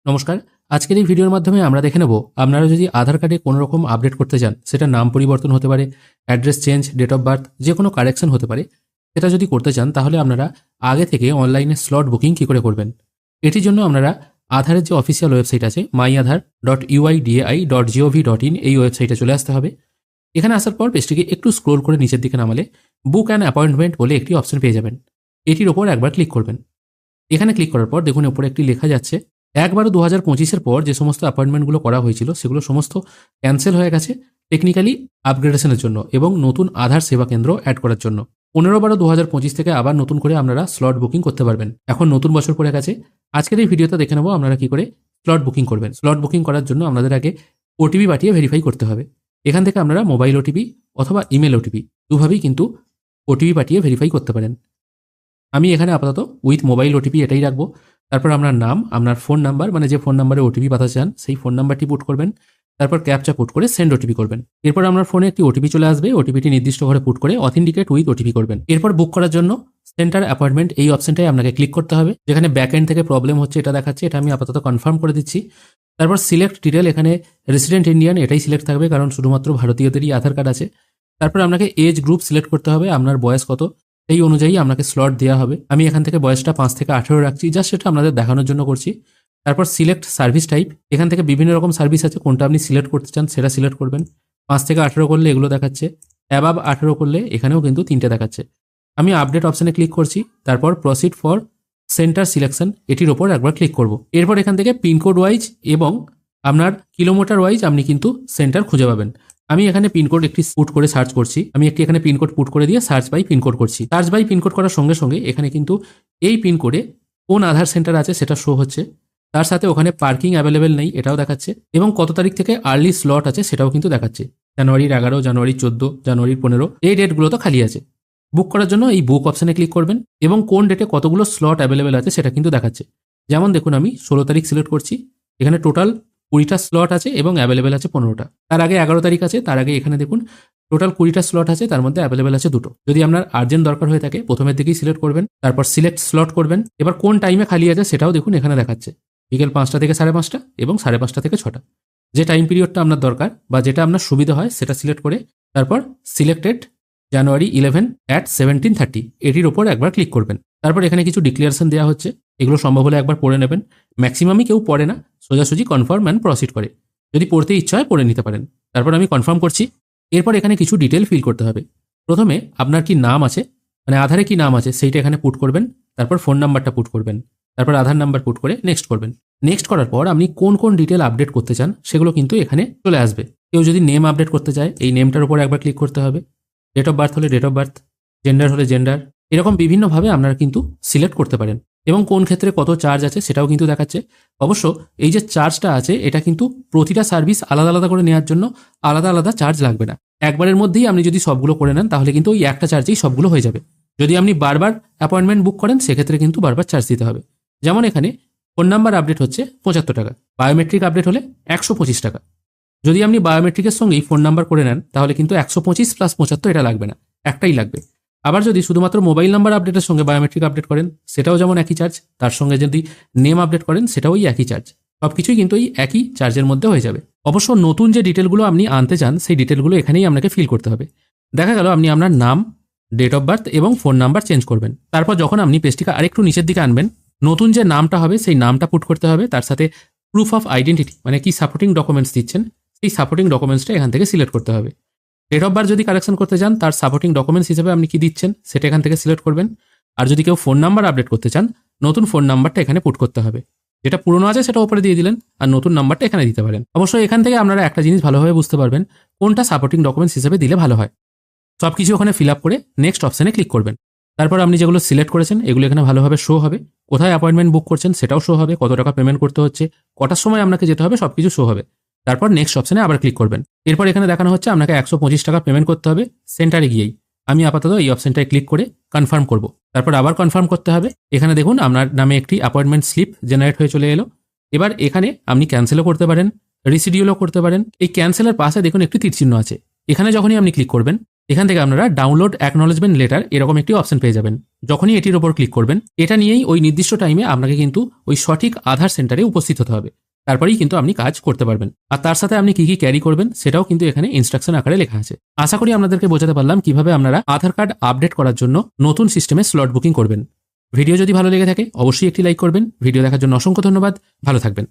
নমস্কার। আজকের এই ভিডিওর মাধ্যমে আমরা দেখে নেব আপনারা যদি আধার কার্ডে কোনো রকম আপডেট করতে চান, সেটা নাম পরিবর্তন হতে পারে, address change, date of birth, যে কোনো কারেকশন হতে পারে। সেটা যদি করতে চান তাহলে আপনারা আগে থেকে অনলাইনে স্লট বুকিং কী করে করবেন। এটির জন্য আপনারা আধারের যে অফিসিয়াল ওয়েবসাইট আছে myAadhar.uidi.gov.in এই ওয়েবসাইটে চলে আসতে হবে। এখানে আসার পর পেজটিকে একটু স্ক্রোল করে নিচের দিকে নামালে বুক অ্যান অ্যাপয়েন্টমেন্ট বলে একটি অপশন পেয়ে যাবেন। এটির ওপর একবার ক্লিক করবেন। এখানে ক্লিক করার পর দেখুন ওপরে একটি লেখা যাচ্ছে 1/12/2025 পর যে সমস্ত অ্যাপয়েন্টমেন্টগুলো করা হয়েছিল সেগুলো সমস্ত ক্যান্সেল হয়ে গেছে টেকনিক্যালি আপগ্রেডেশনের জন্য এবং নতুন আধার সেবা কেন্দ্র অ্যাড করার জন্য। 15/12/2025 থেকে আবার নতুন করে আপনারা স্লট বুকিং করতে পারবেন। এখন নতুন বছর পড়ে গেছে। আজকের এই ভিডিওতে দেখে নেব আপনারা কি করে স্লট বুকিং করবেন। স্লট বুকিং করার জন্য আপনাদের আগে ওটিপি পাঠিয়ে ভেরিফাই করতে হবে। এখান থেকে আপনারা মোবাইল ওটিপি অথবা ইমেল ওটিপি দুভাবেই কিন্তু ওটিপি পাঠিয়ে ভেরিফাই করতে পারেন। আমি এখানে আপাতত উইথ মোবাইল ওটিপি এটাই রাখবো। তারপর আপনার নাম, আপনার ফোন নাম্বার, মানে যে ফোন নাম্বারে ওটিপি পাঠাতে চান সেই ফোন নাম্বারটি পুট করবেন। তারপর ক্যাপচা পুট করে সেন্ড ওটিপি করবেন। এরপর আপনার ফোনে একটি ওটিপি চলে আসবে। ওটিপিটি নির্দিষ্ট ঘরে পুট করে অথেন্টিকেট উইথ ওটিপি করবেন। এরপর বুক করার জন্য সেন্টার অ্যাপয়েন্টমেন্ট এই অপশনটাই আপনাকে ক্লিক করতে হবে। যেখানে ব্যাক এন্ড থেকে প্রবলেম হচ্ছে এটা দেখাচ্ছে, এটা আমি আপাতত কনফার্ম করে দিচ্ছি। তারপর সিলেক্ট ডিটেল, এখানে রেসিডেন্ট ইন্ডিয়ান এটাই সিলেক্ট থাকবে কারণ শুধুমাত্র ভারতীয়দেরই আধার কার্ড আছে। তারপর আপনাকে এজ গ্রুপ সিলেক্ট করতে হবে, আপনার বয়স কত এই অনুযায়ী আপনাকে স্লট দেওয়া হবে। আমি এখান থেকে বয়সটা 5 থেকে 18 রাখছি, জাস্ট সেটা আপনাদের দেখানোর জন্য করছি। তারপর সিলেক্ট সার্ভিস টাইপ, এখান থেকে বিভিন্ন রকম সার্ভিস আছে, কোনটা আপনি সিলেক্ট করতে চান সেটা সিলেক্ট করবেন। 5 থেকে 18 করলে এগুলো দেখাচ্ছে, অ্যাবাভ 18 করলে এখানেও কিন্তু 3টে দেখাচ্ছে। আমি আপডেট অপশানে ক্লিক করছি। তারপর প্রসিড ফর সেন্টার সিলেকশন এটির ওপর একবার ক্লিক করব। এরপর এখান থেকে পিনকোড ওয়াইজ এবং আপনার কিলোমিটার ওয়াইজ আপনি কিন্তু সেন্টার খুঁজে পাবেন। আমি এখানে পিনকোড একটি পুট করে সার্চ করছি। আমি একটি এখানে পিনকোড পুট করে দিয়ে সার্চ বাই পিনকোড করছি। সার্চ বাই পিনকোড করার সঙ্গে সঙ্গে এখানে কিন্তু এই পিনকোডে কোন আধার সেন্টার আছে সেটা শো হচ্ছে। তার সাথে ওখানে পার্কিং অ্যাভেলেবেল নেই এটাও দেখাচ্ছে এবং কত তারিখ থেকে আর্লি স্লট আছে সেটাও কিন্তু দেখাচ্ছে। জানুয়ারির 11, জানুয়ারির 14, জানুয়ারির 15 এই ডেটগুলো তো খালি আছে। বুক করার জন্য এই বুক অপশানে ক্লিক করবেন এবং কোন ডেটে কতগুলো স্লট অ্যাভেলেবেল আছে সেটা কিন্তু দেখাচ্ছে। যেমন দেখুন আমি 16 তারিখ সিলেক্ট করছি। এখানে টোটাল 20টা স্লট আছে এবং অ্যাভেলেবেল আছে 15টা। তার আগে 11 তারিখ আছে, তার আগে এখানে দেখুন টোটাল 20টা স্লট আছে, তার মধ্যে অ্যাভেলেবেল আছে 2টো। যদি আপনার আর্জেন্ট দরকার হয়ে থাকে প্রথমের দিকেই সিলেক্ট করবেন, তারপর সিলেক্ট স্লট করবেন। এবার কোন টাইমে খালি আছে সেটাও দেখুন এখানে দেখাচ্ছে, বিকেল 5টা থেকে 5:30 এবং 5:30 থেকে 6টা। যে টাইম পিরিয়ডটা আপনার দরকার বা যেটা আপনার সুবিধা হয় সেটা সিলেক্ট করে তারপর সিলেক্টেড জানুয়ারি 11 at 17:30 এটির ওপর একবার ক্লিক করবেন। তারপর এখানে কিছু ডিক্লারেশন দেওয়া হচ্ছে, এগুলো সম্ভব হলে একবার পড়ে নেবেন। ম্যাক্সিমামই কেউ পড়ে না, সোজাসুজি কনফার্ম অ্যান্ড প্রসিড করে। যদি পড়তে ইচ্ছা হয় পড়ে নিতে পারেন। তারপর আমি কনফার্ম করছি। এরপর এখানে কিছু ডিটেল ফিল করতে হবে। প্রথমে আপনার কি নাম আছে, মানে আধারে কি নাম আছে সেইটা এখানে পুট করবেন। তারপর ফোন নাম্বারটা পুট করবেন। তারপর আধার নাম্বার পুট করে নেক্সট করবেন। নেক্সট করার পর আপনি কোন কোন ডিটেল আপডেট করতে চান সেগুলো কিন্তু এখানে চলে আসবে। কেউ যদি নেম আপডেট করতে চায় এই নেমটার উপর একবার ক্লিক করতে হবে। ডেট অফ বার্থ হলে ডেট অফ বার্থ, জেন্ডার হলে জেন্ডার, এরকম বিভিন্নভাবে আপনারা কিন্তু সিলেক্ট করতে পারেন এবং কোন ক্ষেত্রে কত চার্জ আছে সেটাও কিন্তু দেখাচ্ছে। অবশ্য এই যে চার্জটা আছে এটা কিন্তু প্রতিটা সার্ভিস আলাদা আলাদা করে নেওয়ার জন্য আলাদা আলাদা চার্জ লাগবে না। একবারের মধ্যেই আপনি যদি সবগুলো করে নেন তাহলে কিন্তু ওই একটা চার্জেই সবগুলো হয়ে যাবে। যদি আপনি বারবার অ্যাপয়েন্টমেন্ট বুক করেন সেক্ষেত্রে কিন্তু বারবার চার্জ দিতে হবে। যেমন এখানে ফোন নাম্বার আপডেট হচ্ছে 75 টাকা, বায়োমেট্রিক আপডেট হলে 125 টাকা। যদি আপনি বায়োমেট্রিকের সঙ্গেই ফোন নাম্বার করে নেন তাহলে কিন্তু 125 + 75 এটা লাগবে না, একটাই লাগবে। আবার যদি শুধুমাত্র মোবাইল নাম্বার আপডেটের সঙ্গে বায়োমেট্রিক আপডেট করেন সেটাও যেমন একই চার্জ, তার সঙ্গে যদি নেম আপডেট করেন সেটাও ওই একই চার্জ। সব কিছুই কিন্তু এই একই চার্জের মধ্যে হয়ে যাবে। অবশ্য নতুন যে ডিটেলগুলো আপনি আনতে চান সেই ডিটেলগুলো এখানেই আপনাকে ফিল করতে হবে। দেখা গেল আপনি আপনার নাম, ডেট অফ বার্থ এবং ফোন নাম্বার চেঞ্জ করবেন। তারপর যখন আপনি পেজটিকে আরেকটু নিচের দিকে আনবেন নতুন যে নামটা হবে সেই নামটা পুট করতে হবে। তার সাথে প্রুফ অফ আইডেন্টিটি মানে কি সাপোর্টিং ডকুমেন্টস দিচ্ছেন সেই সাপোর্টিং ডকুমেন্টসটা এখান থেকে সিলেক্ট করতে হবে। ডেট অফ বার্থ যদি কারেকশন করতে চান তার সাপোর্টিং ডকুমেন্টস হিসেবে আপনি কি দিচ্ছেন সেটা এখান থেকে সিলেক্ট করবেন। আর যদি কেউ ফোন নাম্বার আপডেট করতে চান নতুন ফোন নাম্বারটা এখানে পুট করতে হবে। যেটা পুরনো আছে সেটা উপরে দিয়ে দিলেন আর নতুন নাম্বারটা এখানে দিতে পারেন। অবশ্যই এখান থেকে আপনারা একটা জিনিস ভালোভাবে বুঝতে পারবেন কোনটা সাপোর্টিং ডকুমেন্টস হিসেবে দিলে ভালো হয়। সব কিছু ওখানে ফিল আপ করে নেক্সট অপশানে ক্লিক করবেন। তারপর আপনি যেগুলো সিলেক্ট করেছেন এগুলো এখানে ভালোভাবে শো হবে। কোথায় অ্যাপয়েন্টমেন্ট বুক করছেন সেটাও শো হবে, কত টাকা পেমেন্ট করতে হচ্ছে, কটার সময় আপনাকে যেতে হবে সব কিছু শো হবে। তারপর নেক্সট অপশানে আবার ক্লিক করবেন। এরপর এখানে দেখানো হচ্ছে আপনাকে 125 টাকা পেমেন্ট করতে হবে সেন্টারে গিয়েই। আমি আপাতত এই অপশানটায় ক্লিক করে কনফার্ম করব। তারপর আবার কনফার্ম করতে হবে। এখানে দেখুন আপনার নামে একটি অ্যাপয়েন্টমেন্ট স্লিপ জেনারেট হয়ে চলে এলো। এবার এখানে আপনি ক্যান্সেলও করতে পারেন, রিশিডিউলও করতে পারেন। এই ক্যান্সেলের পাশে দেখুন একটি তীর চিহ্ন আছে, এখানে যখনই আপনি ক্লিক করবেন এখান থেকে আপনারা ডাউনলোড অ্যাকনলেজমেন্ট লেটার এরকম একটি অপশন পেয়ে যাবেন। যখনই এটির ওপর ক্লিক করবেন, এটা নিয়েই ওই নির্দিষ্ট টাইমে আপনাকে কিন্তু ওই সঠিক আধার সেন্টারে উপস্থিত হতে হবে। তারপরেই কিন্তু আপনি কাজ করতে পারবেন। আর তার সাথে আপনি কি কি ক্যারি করবেন সেটাও কিন্তু এখানে ইনস্ট্রাকশন আকারে লেখা আছে। আশা করি আপনাদেরকে বোঝাতে পারলাম কিভাবে আপনারা আধার কার্ড আপডেট করার জন্য নতুন সিস্টেমে স্লট বুকিং করবেন। ভিডিও যদি ভালো লেগে থাকে অবশ্যই একটি লাইক করবেন। ভিডিও দেখার জন্য অসংখ্য ধন্যবাদ। ভালো থাকবেন।